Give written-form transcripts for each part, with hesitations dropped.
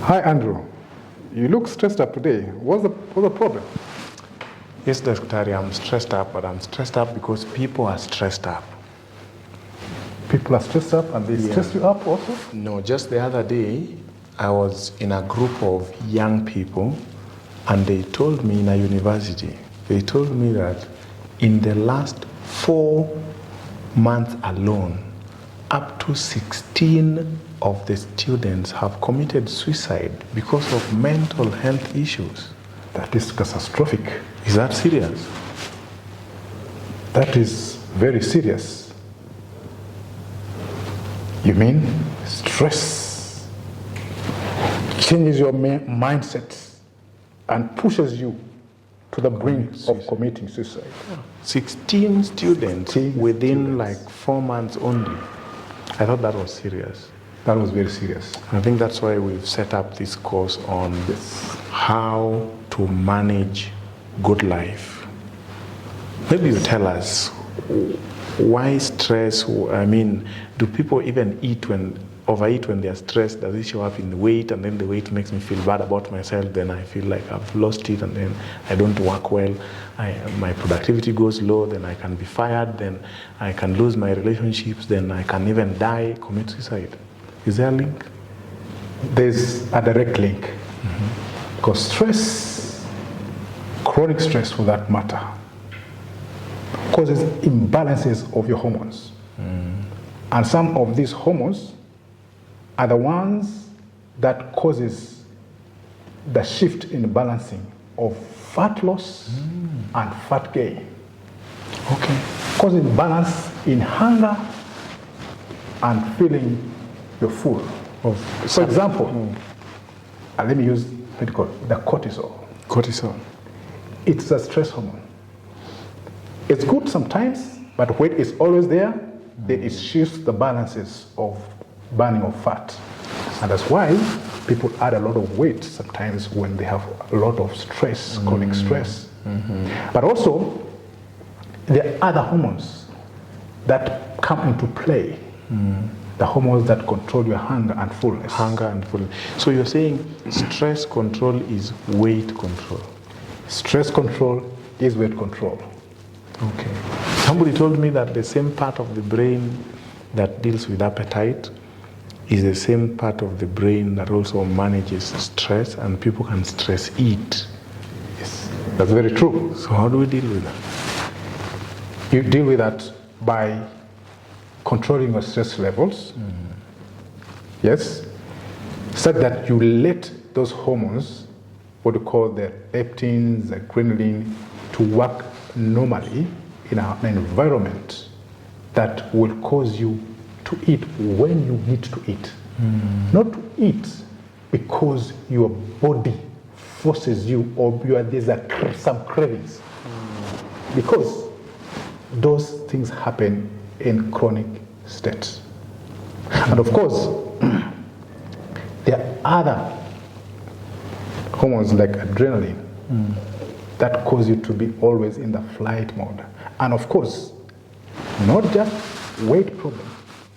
Hi, Andrew. You look stressed up today. What's the problem? Yes, Dr. I'm stressed up, but I'm stressed up because people are stressed up. People are stressed up and they stress you up also? No, just the other day, I was in a group of young people and they told me in a university, they told me that in the last 4 months alone, up to 16 of the students have committed suicide because of mental health issues. That is catastrophic. Is that serious? That is very serious. You mean stress changes your mindset and pushes you to the brink of committing suicide. 16 students within like 4 months only. I thought that was serious. That was very serious. I think that's why we've set up this course on how to manage good life. Maybe you tell us, why stress? I mean, do people even overeat when they are stressed? Does it show up in the weight, and then the weight makes me feel bad about myself? Then I feel like I've lost it, and then I don't work well. My productivity goes low. Then I can be fired. Then I can lose my relationships. Then I can even die, commit suicide. Is there a link? There's a direct link. Because stress, chronic stress for that matter, causes imbalances of your hormones. And some of these hormones are the ones that causes the shift in balancing of fat loss and fat gain. Okay. Causing balance in hunger and feeling you're full. For example, let me use what you call the cortisol. Cortisol. It's a stress hormone. It's good sometimes, but when it's always there, then it shifts the balances of burning of fat. And that's why people add a lot of weight sometimes when they have a lot of stress, chronic stress. But also, there are other hormones that come into play. The hormones that control your hunger and fullness. Hunger and fullness. So you're saying stress control is weight control. Stress control is weight control. Okay. Somebody told me that the same part of the brain that deals with appetite is the same part of the brain that also manages stress, and people can stress eat. Yes, that's very true. So how do we deal with that? You deal with that by controlling your stress levels. Yes, such that you let those hormones, what we call the leptins, the adrenaline, to work normally in an environment that will cause you to eat when you need to eat. Not to eat because your body forces you, or there's some cravings. Because those things happen in chronic states. And of course, there are other hormones like adrenaline that cause you to be always in the flight mode. And of course, not just weight problems,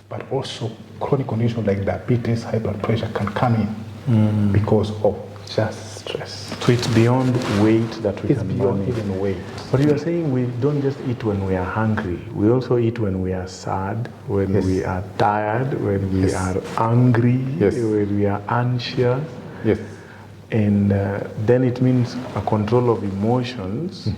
but also chronic conditions like diabetes, high blood pressure can come in because of just stress. So it's beyond weight that we It's can beyond manage. even weight. But you are saying we don't just eat when we are hungry. We also eat when we are sad, when we are tired, when we are angry, when we are anxious. Yes. And then it means a control of emotions.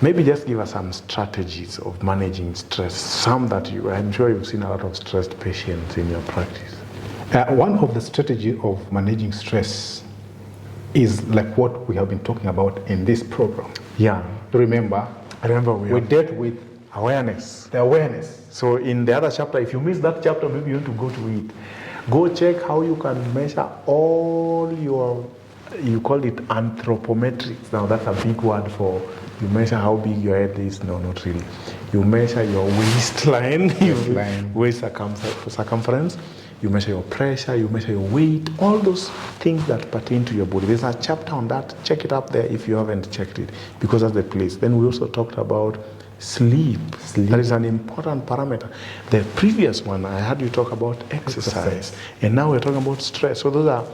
Maybe just give us some strategies of managing stress. Some that I'm sure you've seen a lot of stressed patients in your practice. One of the strategies of managing stress is like what we have been talking about in this program. Yeah. Remember we dealt with awareness. The awareness. So in the other chapter, if you miss that chapter, maybe you want to go to it. Go check how you can measure all your, you call it anthropometrics. Now that's a big word for, you measure how big your head is. No, not really. You measure your waistline, waist circumference. You measure your pressure, you measure your weight, all those things that pertain to your body. There's a chapter on that. Check it up there if you haven't checked it, because that's the place. Then we also talked about sleep. That is an important parameter. The previous one, I had you talk about exercise. And now we're talking about stress. So those are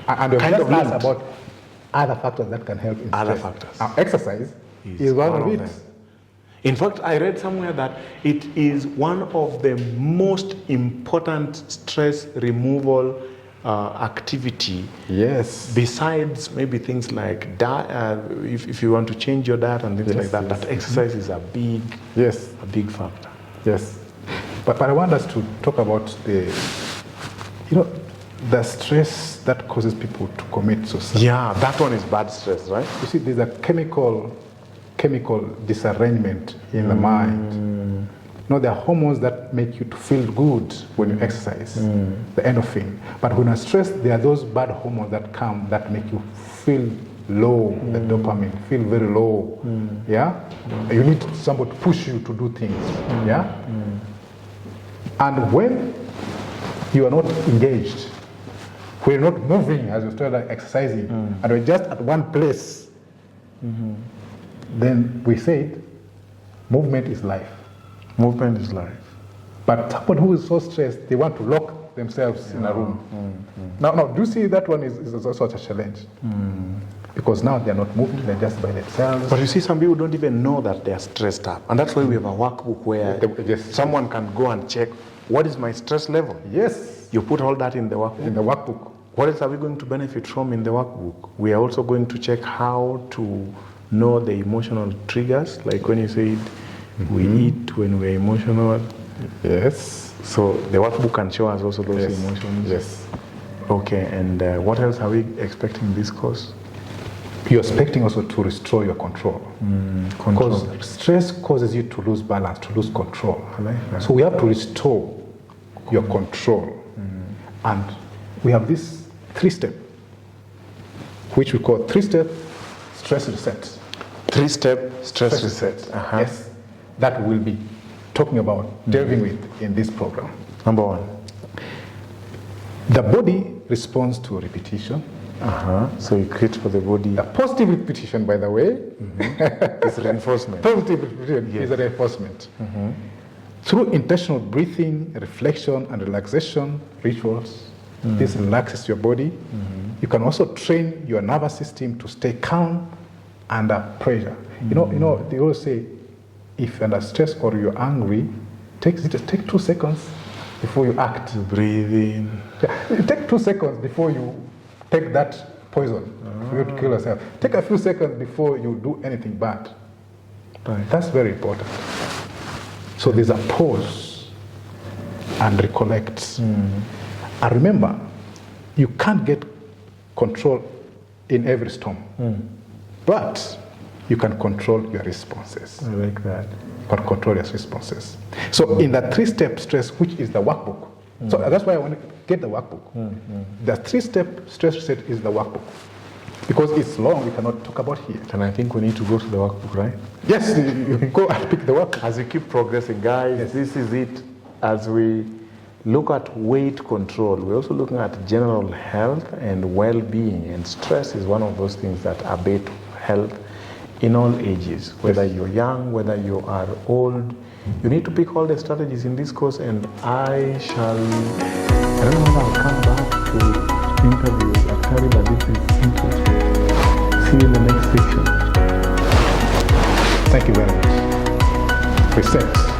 And we've kind just of asked linked. about other factors that can help in Other stress. factors. Exercise is one of it. them. In fact, I read somewhere that it is one of the most important stress removal activity. Yes. Besides maybe things like diet, if you want to change your diet and things Yes, like that, yes. that exercise is a big factor. Yes. But I want us to talk about the stress that causes people to commit suicide. Yeah, that one is bad stress, right? You see, there's a chemical disarrangement in the mind. There are hormones that make you to feel good when you exercise, the endorphin. But when you're stressed, there are those bad hormones that come that make you feel low, the dopamine, feel very low. Yeah? You need somebody to push you to do things. Yeah? And when you are not engaged, when you're not moving as you started exercising, and we're just at one place, then we said movement is life. Movement is life. But someone who is so stressed, they want to lock themselves in a room. Now, do you see that one is also a challenge? Because now they're not moving, they're just by themselves. But you see, some people don't even know that they're stressed up. And that's why we have a workbook where someone can go and check, what is my stress level? Yes. You put all that in the workbook. In the workbook. What else are we going to benefit from in the workbook? We are also going to check how to know the emotional triggers, like when you said we eat when we're emotional. Yes. So the workbook can show us also those emotions. Yes. Okay, and what else are we expecting this course? You're expecting also to restore your control. Control. Because stress causes you to lose balance, to lose control. I like that. So we have to restore your control. And we have this 3-step, which we call 3-step stress reset. 3-step stress reset. Yes. That we'll be talking about, delving with in this program. Number 1. The body responds to repetition. So you create for the body. A positive repetition, by the way, It's reinforcement. positive repetition is a reinforcement. Through intentional breathing, reflection, and relaxation rituals, this relaxes your body. You can also train your nervous system to stay calm under pressure. You know, they always say, if you're under stress or you're angry, take 2 seconds before you act. Breathe in. Take 2 seconds before you take that poison for you to kill yourself. Take a few seconds before you do anything bad. Right. That's very important. So there's a pause and recollect. And remember, you can't get control in every storm, but you can control your responses. I like that. You can control your responses. So in the 3-step stress, which is the workbook, so that's why I want to get the workbook. The 3-step stress reset is the workbook. Because it's long, we cannot talk about here. And I think we need to go to the workbook, right? Yes, you go and pick the workbook. As we keep progressing, guys, this is it. As we look at weight control, we're also looking at general health and well-being. And stress is one of those things that abate health in all ages. Whether you're young, whether you are old, you need to pick all the strategies in this course. And I don't know if I'll come back to interviews. I'll tell you that this is interesting. See you in the next section. Thank you very much. Reset.